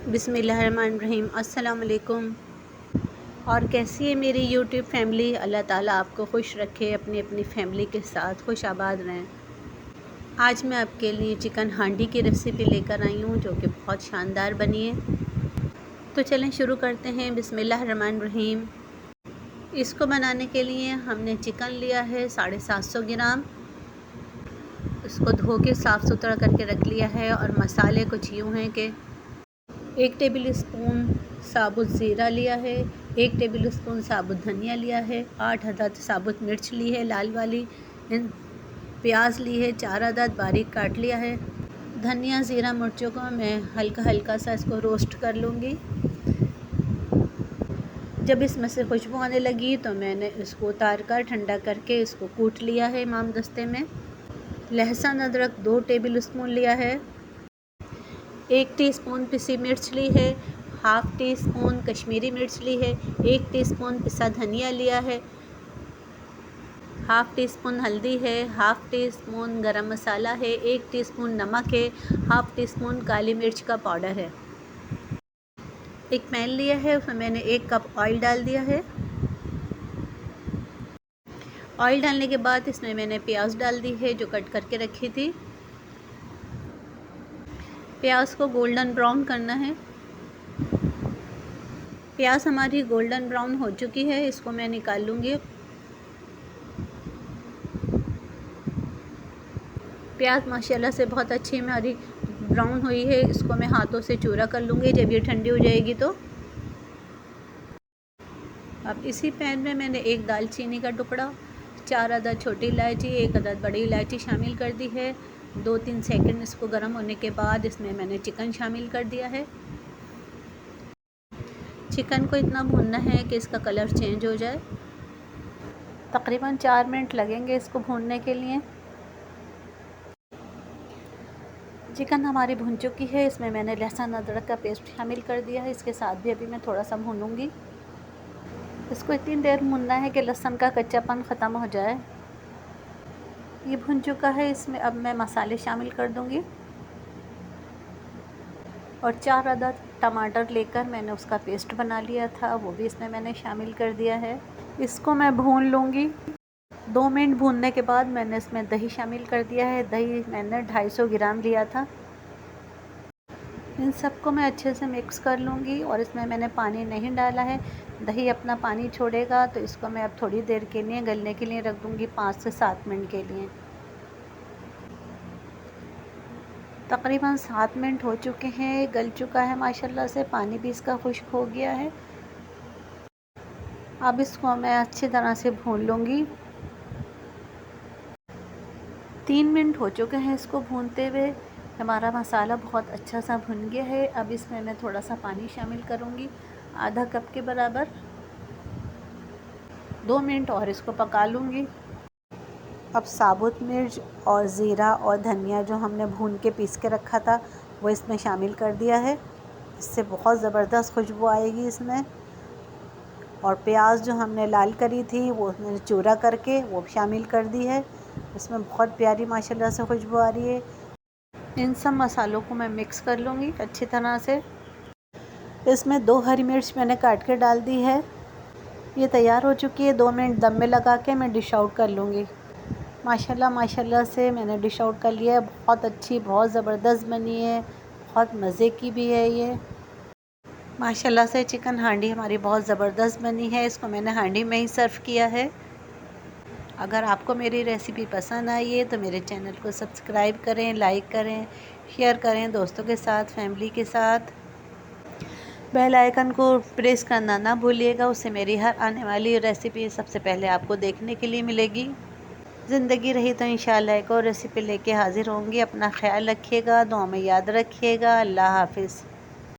बिस्मिल्लाहिर्रहमानिर्रहीम। अस्सलाम वालेकुम। और कैसी है मेरी यूट्यूब फैमिली। अल्लाह ताला आपको खुश रखे, अपनी अपनी फैमिली के साथ खुश आबाद रहें। आज मैं आपके लिए चिकन हांडी की रेसिपी लेकर आई हूँ जो कि बहुत शानदार बनी है। तो चलें शुरू करते हैं। बिस्मिल्लाहिर्रहमानिर्रहीम। इसको बनाने के लिए हमने चिकन लिया है 750 ग्राम। इसको धो के साफ़ सुथरा करके रख लिया है। और मसाले कुछ यूँ हैं कि 1 टेबल स्पून साबुत ज़ीरा लिया है, 1 टेबल स्पून साबुत धनिया लिया है, 8 अदद साबुत मिर्च ली है लाल वाली, प्याज ली है 4 अदद बारीक काट लिया है। धनिया ज़ीरा मिर्चों को मैं हल्का हल्का सा इसको रोस्ट कर लूँगी। जब इसमें से खुशबू आने लगी तो मैंने इसको उतार कर ठंडा करके इसको कूट लिया है इमाम दस्ते में। लहसुन अदरक 2 टेबल स्पून लिया है, 1 टीस्पून पिसी मिर्च ली है, हाफ़ टी स्पून कश्मीरी मिर्च ली है, 1 टीस्पून पिसा धनिया लिया है, हाफ़ टी स्पून हल्दी है, हाफ़ टी स्पून गरम मसाला है, 1 टीस्पून नमक है, हाफ़ टी स्पून काली मिर्च का पाउडर है। एक पैन लिया है, उसमें मैंने 1 कप ऑयल डाल दिया है। ऑयल डालने के बाद इसमें मैंने प्याज डाल दी है जो कट करके रखी थी। प्याज को गोल्डन ब्राउन करना है। प्याज हमारी गोल्डन ब्राउन हो चुकी है, इसको मैं निकाल लूँगी। प्याज माशाल्लाह से बहुत अच्छी हमारी ब्राउन हुई है। इसको मैं हाथों से चूरा कर लूँगी जब ये ठंडी हो जाएगी तो। अब इसी पैन में मैंने 1 दालचीनी का टुकड़ा, 4 अदद छोटी इलायची, 1 अदद बड़ी इलायची शामिल कर दी है। 2-3 सेकंड इसको गर्म होने के बाद इसमें मैंने चिकन शामिल कर दिया है। चिकन को इतना भूनना है कि इसका कलर चेंज हो जाए। तकरीबन 4 मिनट लगेंगे इसको भूनने के लिए। चिकन हमारी भून चुकी है। इसमें मैंने लहसुन अदरक का पेस्ट शामिल कर दिया है। इसके साथ भी अभी मैं थोड़ा सा भूनूंगी। इसको इतनी देर भूनना है कि लहसुन का कच्चापन ख़त्म हो जाए। ये भुन चुका है। इसमें अब मैं मसाले शामिल कर दूंगी। और 4 अदद टमाटर लेकर मैंने उसका पेस्ट बना लिया था, वो भी इसमें मैंने शामिल कर दिया है। इसको मैं भून लूँगी। 2 मिनट भूनने के बाद मैंने इसमें दही शामिल कर दिया है। दही मैंने 250 ग्राम लिया था। इन सबको मैं अच्छे से मिक्स कर लूँगी। और इसमें मैंने पानी नहीं डाला है, दही अपना पानी छोड़ेगा तो इसको मैं अब थोड़ी देर के लिए गलने के लिए रख दूँगी, 5 से 7 मिनट के लिए। तकरीबन 7 मिनट हो चुके हैं, गल चुका है माशाल्लाह से, पानी भी इसका खुश्क हो गया है। अब इसको मैं अच्छी तरह से भून लूँगी। 3 मिनट हो चुके हैं इसको भूनते हुए। हमारा मसाला बहुत अच्छा सा भुन गया है। अब इसमें मैं थोड़ा सा पानी शामिल करूँगी, आधा कप के बराबर। 2 मिनट और इसको पका लूँगी। अब साबुत मिर्च और ज़ीरा और धनिया जो हमने भून के पीस के रखा था वो इसमें शामिल कर दिया है। इससे बहुत ज़बरदस्त खुशबू आएगी इसमें। और प्याज जो हमने लाल करी थी वो मैंने चूरा करके वो शामिल कर दी है। इसमें बहुत प्यारी माशाल्लाह से खुशबू आ रही है। इन सब मसालों को मैं मिक्स कर लूँगी अच्छी तरह से। इसमें 2 हरी मिर्च मैंने काट के डाल दी है। ये तैयार हो चुकी है। 2 मिनट दम में लगा के मैं डिश आउट कर लूँगी। माशाल्लाह से मैंने डिश आउट कर लिया है। बहुत अच्छी, बहुत ज़बरदस्त बनी है, बहुत मज़े की भी है ये। माशाल्लाह से चिकन हांडी हमारी बहुत ज़बरदस्त बनी है। इसको मैंने हांडी में ही सर्व किया है। अगर आपको मेरी रेसिपी पसंद आई है तो मेरे चैनल को सब्सक्राइब करें, लाइक करें, शेयर करें दोस्तों के साथ, फैमिली के साथ। बेल आइकन को प्रेस करना ना भूलिएगा, उससे मेरी हर आने वाली रेसिपी सबसे पहले आपको देखने के लिए मिलेगी। ज़िंदगी रही तो इंशाल्लाह एक और रेसिपी लेके हाज़िर होंगी। अपना ख्याल रखिएगा, दुआ में याद रखिएगा। अल्लाह हाफ़िज़।